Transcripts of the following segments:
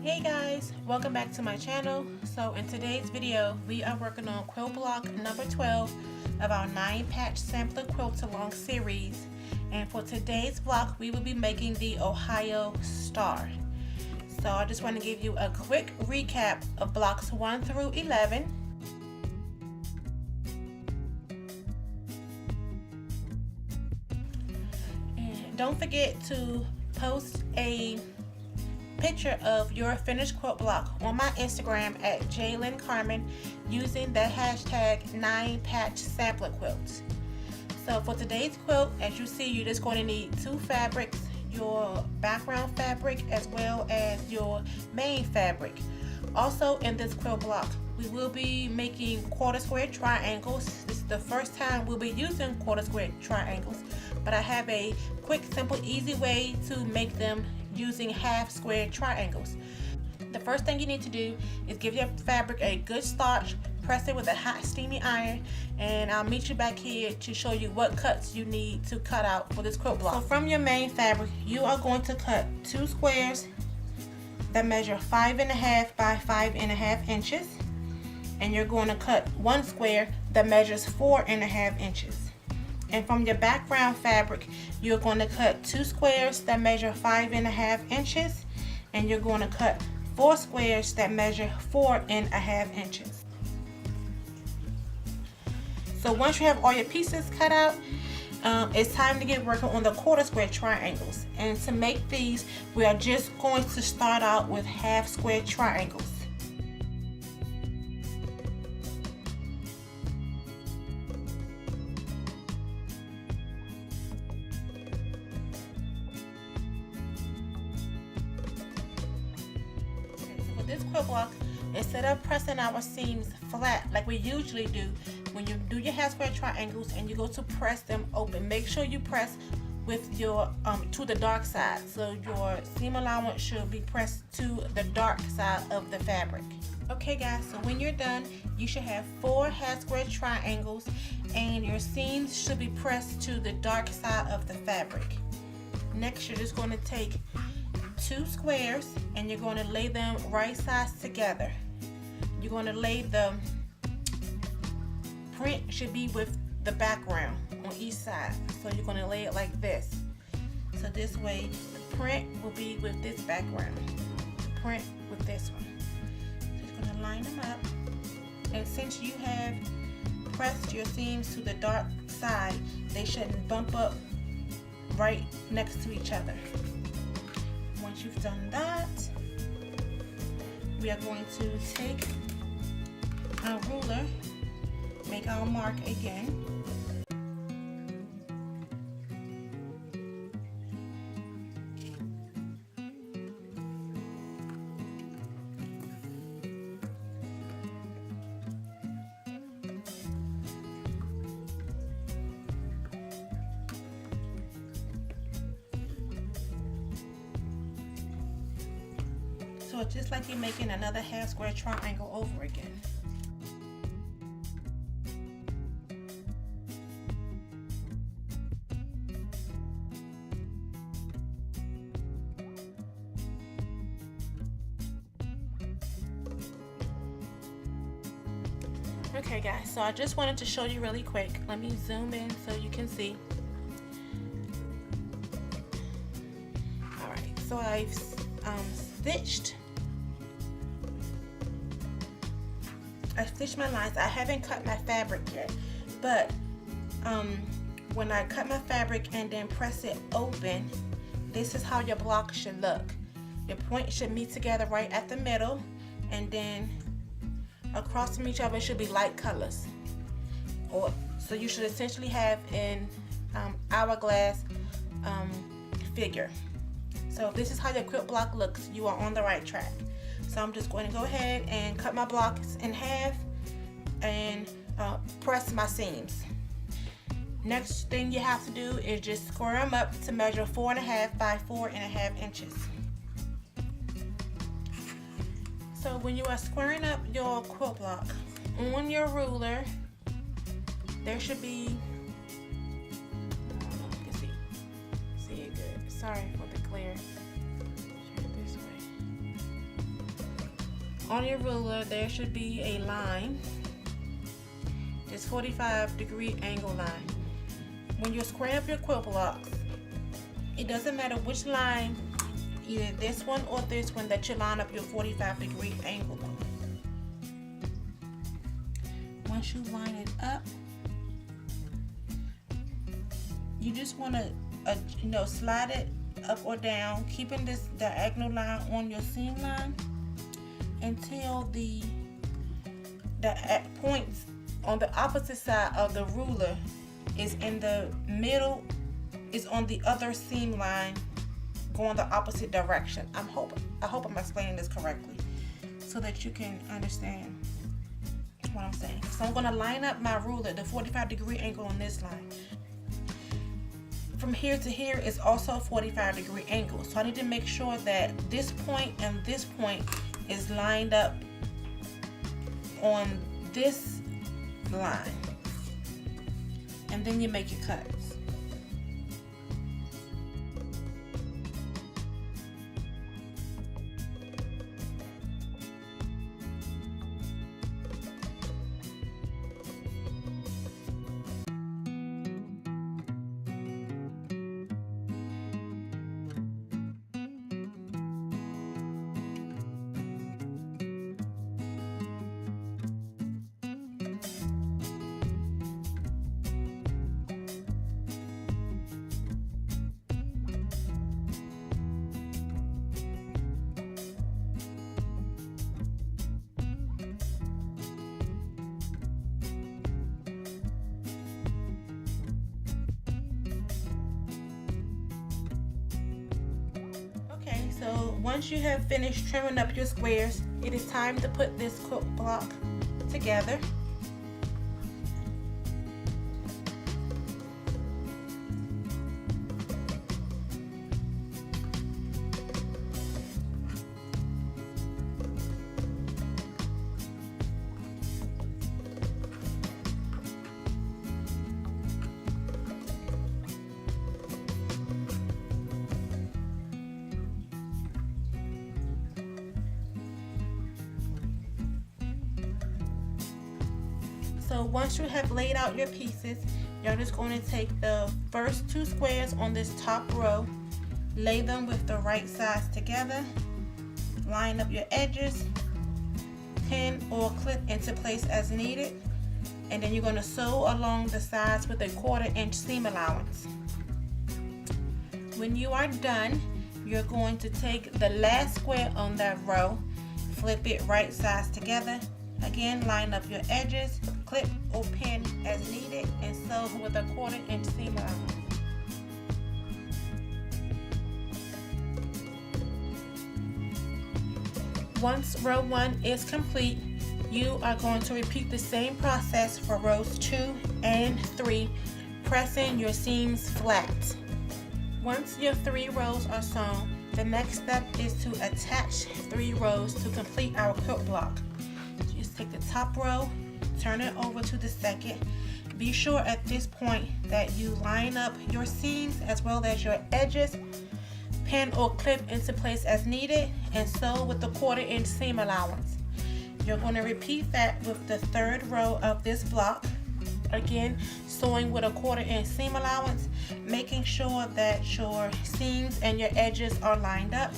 Hey guys, welcome back to my channel. So in today's video we are working on quilt block number 12 of our 9-patch sampler quilt along series, and for today's block we will be making the Ohio Star. So I just want to give you a quick recap of blocks 1 through 11. And don't forget to post a picture of your finished quilt block on my Instagram at Jalen Carmen using the hashtag 9-patch sampler quilts. So for today's quilt, as you see, you're just going to need 2 fabrics, your background fabric as well as your main fabric. Also in this quilt block, we will be making quarter square triangles. This is the first time we'll be using quarter square triangles, but I have a quick, simple, easy way to make them using half square triangles. The first thing you need to do is give your fabric a good starch, press it with a hot steamy iron, and I'll meet you back here to show you what cuts you need to cut out for this quilt block. So from your main fabric, you are going to cut 2 squares that measure 5.5 by 5.5 inches, and you're going to cut 1 square that measures 4.5 inches. And from your background fabric, you're going to cut 2 squares that measure 5.5 inches, and you're going to cut 4 squares that measure 4.5 inches. So once you have all your pieces cut out, it's time to get working on the quarter square triangles. And to make these, we are just going to start out with half square triangles. This quilt block, instead of pressing our seams flat like we usually do, when you do your half square triangles and you go to press them open, make sure you press with your to the dark side. So your seam allowance should be pressed to the dark side of the fabric. Okay guys, so when you're done, you should have 4 half square triangles and your seams should be pressed to the dark side of the fabric. Next, you're just going to take 2 squares and you're going to lay them right sides together. You're going to lay the print should be with the background on each side. So you're going to lay it like this. So this way the print will be with this background, the print with this one. Just going to line them up. And since you have pressed your seams to the dark side, they shouldn't bump up right next to each other. Once you've done that, we are going to take our ruler, make our mark again. So it's just like you're making another half square triangle over again. Okay guys, so I just wanted to show you really quick. Let me zoom in so you can see. Alright, so I've stitched my lines. I haven't cut my fabric yet, but when I cut my fabric and then press it open, this is how your block should look. Your points should meet together right at the middle, and then across from each other should be light colors. So you should essentially have an hourglass figure. So if this is how your quilt block looks, you are on the right track. So I'm just going to go ahead and cut my blocks in half and press my seams. Next thing you have to do is just square them up to measure 4.5 by 4.5 inches. So when you are squaring up your quilt block, on your ruler, there should be, I don't know if you can see it good. Sorry for the glare. Turn it this way. On your ruler, there should be a line, this 45-degree angle line. When you're squaring up your quilt blocks, it doesn't matter which line, either this one or this one, that you line up your 45-degree angle on. Once you line it up, you just want to slide it up or down, keeping this diagonal line on your seam line until the points on the opposite side of the ruler is in the middle, is on the other seam line going the opposite direction. I hope I'm explaining this correctly so that you can understand what I'm saying. So I'm going to line up my ruler, the 45-degree angle on this line. From here to here is also a 45-degree angle. So I need to make sure that this point and this point is lined up on this line. And then you make your cuts. So once you have finished trimming up your squares, it is time to put this quilt block together. So once you have laid out your pieces, you're just going to take the first two squares on this top row, lay them with the right sides together, line up your edges, pin or clip into place as needed, and then you're going to sew along the sides with a 1/4 inch seam allowance. When you are done, you're going to take the last square on that row, flip it right sides together, again line up your edges, clip or pin as needed, and sew with a 1/4 inch seam allowance. Once row 1 is complete, you are going to repeat the same process for rows 2 and 3, pressing your seams flat. Once your 3 rows are sewn, the next step is to attach 3 rows to complete our quilt block. Just take the top row, turn it over to the second. Be sure at this point that you line up your seams as well as your edges, pin or clip into place as needed, and sew with the 1/4 inch seam allowance. You're going to repeat that with the third row of this block. Again, sewing with a 1/4 inch seam allowance, making sure that your seams and your edges are lined up.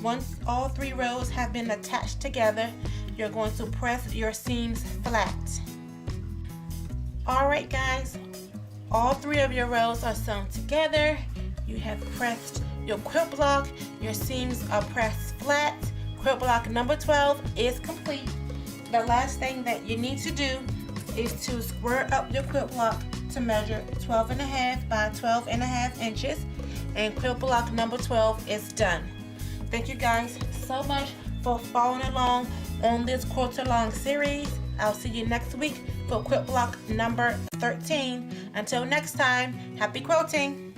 Once all 3 rows have been attached together, you're going to press your seams flat. Alright guys, all 3 of your rows are sewn together. You have pressed your quilt block, your seams are pressed flat. Quilt block number 12 is complete. The last thing that you need to do is to square up your quilt block to measure 12.5 by 12.5 inches, and quilt block number 12 is done. Thank you guys so much for following along on this quilt along series. I'll see you next week for quilt block number 13. Until next time, happy quilting!